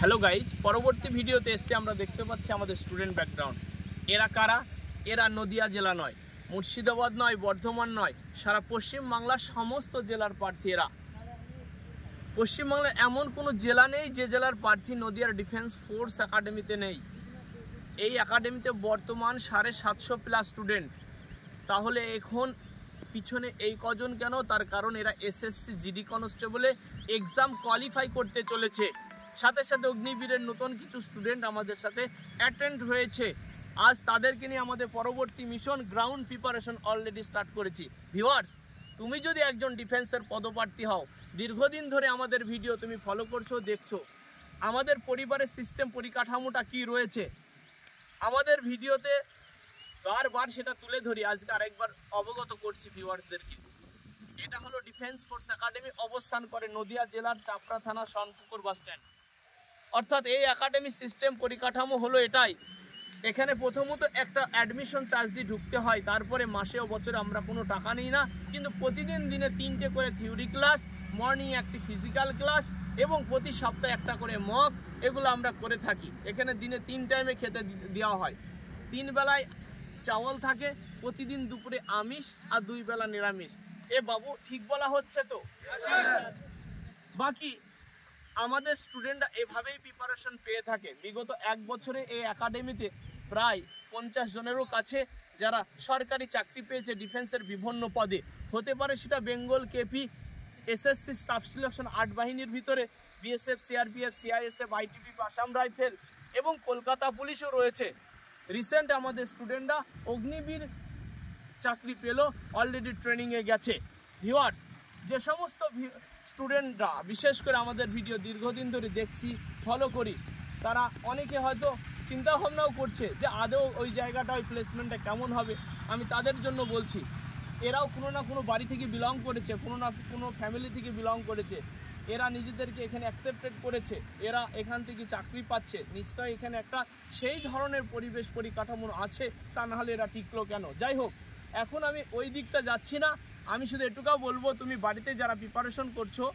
Hello guys, পরবর্তী ভিডিওতে এসে আমরা দেখতে পাচ্ছি আমাদের স্টুডেন্ট ব্যাকগ্রাউন্ড। এরা কারা? এরা নদিয়া জেলা নয়, মুর্শিদাবাদ নয়, বর্ধমান নয়, সারা পশ্চিমবাংলার সমস্ত জেলার প্রার্থী এরা। পশ্চিমবাংলার এমন কোনো জেলা নেই যে জেলার প্রার্থী নদিয়ার ডিফেন্স ফোর্স একাডেমিতে নেই। এই একাডেমিতে বর্তমান 750+ স্টুডেন্ট। তাহলে এখন পিছনে এই কজন কেন? তার কারণ এরা এসএসসি জিডি কনস্টেবলে এক্সাম কোয়ালিফাই করতে চলেছে। সাথে সাথে অগ্নিবীরের নতুন কিছু স্টুডেন্ট আমাদের সাথে অ্যাটেন্ড হয়েছে। আজ তাদেরকে নিয়ে আমাদের পরবর্তী mission ground preparation already start করেছি। ভিউয়ার্স, তুমি যদি একজন ডিফেন্সের পদপ্রার্থী হও, দীর্ঘদিন ধরে আমাদের ভিডিও তুমি ফলো করছো, দেখছো আমাদের পরিবারের সিস্টেম পরিকাঠামোটা কি রয়েছে, আমাদের ভিডিওতে বারবার সেটা তুলে ধরি। আজকে আরেকবার অবগত করছি ভিউয়ার্সদেরকে। এটা হলো ডিফেন্স ফোর্স একাডেমি, অবস্থান করে নদিয়া জেলার চাপড়া থানা সনপুকুর বাস স্ট্যান্ড। অর্থাৎ এই একাডেমি সিস্টেম পরিকাঠামো হলো এটাই। এখানে প্রথমত একটা অ্যাডমিশন চার্জ দিয়ে ঢুকতে হয়, তারপরে মাসে ও বছরে আমরা কোনো টাকা নিই না, কিন্তু প্রতিদিন দিনে 3টে করে থিওরি ক্লাস, মর্নিং একটি ফিজিক্যাল ক্লাস এবং প্রতি সপ্তাহে একটা করে মক, এগুলো আমরা করে থাকি। এখানে দিনে 3 টাইমে খেতে দেওয়া হয়। 3 বেলায় চাওয়াল থাকে, প্রতিদিন দুপুরে আমিষ আর 2 বেলা নিরামিষ। এ বাবু, ঠিক বলা হচ্ছে তো? বাকি আমাদের স্টুডেন্টরা এভাবেই প্রিপারেশন পেয়ে থাকে। বিগত 1 বছরে এই একাডেমিতে প্রায় 50 জনেরও কাছে যারা সরকারি চাকরি পেয়েছে ডিফেন্সের বিভিন্ন পদে। হতে পারে সেটা Bengal, KP, SSC staff selection 8 বাহিনীর ভিতরে, BSF, CRPF, CISF, ITP, Assam rifle এবং কলকাতা পুলিশও রয়েছে। রিসেন্ট আমাদের স্টুডেন্টরা অগ্নিবীর চাকরি পেল, অলরেডি ট্রেনিংয়ে গেছে। ভিউয়ার্স, যে সমস্ত স্টুডেন্টরা বিশেষ করে আমাদের ভিডিও দীর্ঘদিন ধরে দেখছি, ফলো করি, তারা অনেকে হয়তো চিন্তা ভাবনাও করছে যে আদৌ ওই জায়গাটা, ওই প্লেসমেন্টটা কেমন হবে। আমি তাদের জন্য বলছি, এরাও কোনো না কোনো বাড়ি থেকে বিলং করেছে, কোনো না কোনো ফ্যামিলি থেকে বিলং করেছে। এরা নিজেদেরকে এখানে অ্যাকসেপ্টেড করেছে, এরা এখান থেকে চাকরি পাচ্ছে। নিশ্চয়ই এখানে একটা সেই ধরনের পরিবেশ পরিকাঠামো আছে, তা নাহলে এরা টিকলো কেন? যাই হোক, এখন আমি ওই দিকটা যাচ্ছি না। আমি শুধু এটুকুও বলবো, তুমি বাড়িতে যারা প্রিপারেশন করছো,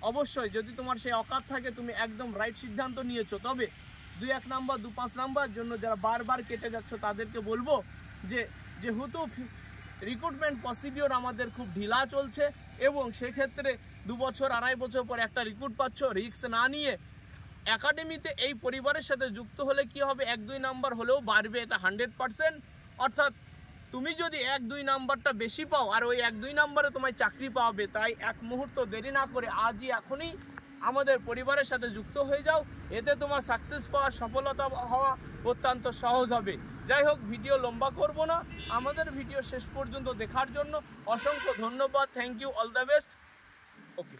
অবশ্যই যদি তোমার সেই অকাত থাকে, তুমি একদম রাইট সিদ্ধান্ত নিয়েছো। তবে 2-1 নাম্বার 2-5 নাম্বার জন্য যারা বারবার কেটে যাচ্ছ, তাদেরকে বলবো যে যেহেতু রিক্রুটমেন্ট প্রসিডিওর আমাদের খুব ঢিলা চলছে এবং সেক্ষেত্রে 2 বছর 2.5 বছর পর একটা রিক্রুট পাচ্ছ, রিস্ক না নিয়ে একাডেমিতে এই পরিবারের সাথে যুক্ত হলে কি হবে, 1-2 নাম্বার হলেও বাড়বে, এটা 100%। অর্থাৎ তুমি যদি 1-2 নাম্বারটা বেশি পাও আর ওই 1-2 নাম্বারে তোমায় চাকরি পাবে, তাই এক মুহূর্ত দেরি না করে আজই এখনই আমাদের পরিবারের সাথে যুক্ত হয়ে যাও। এতে তোমার সাকসেস পাওয়া, সফলতা হওয়া অত্যন্ত সহজ হবে। যাই হোক, ভিডিও লম্বা করব না। আমাদের ভিডিও শেষ পর্যন্ত দেখার জন্য অসংখ্য ধন্যবাদ। Thank you, all the best. Okay.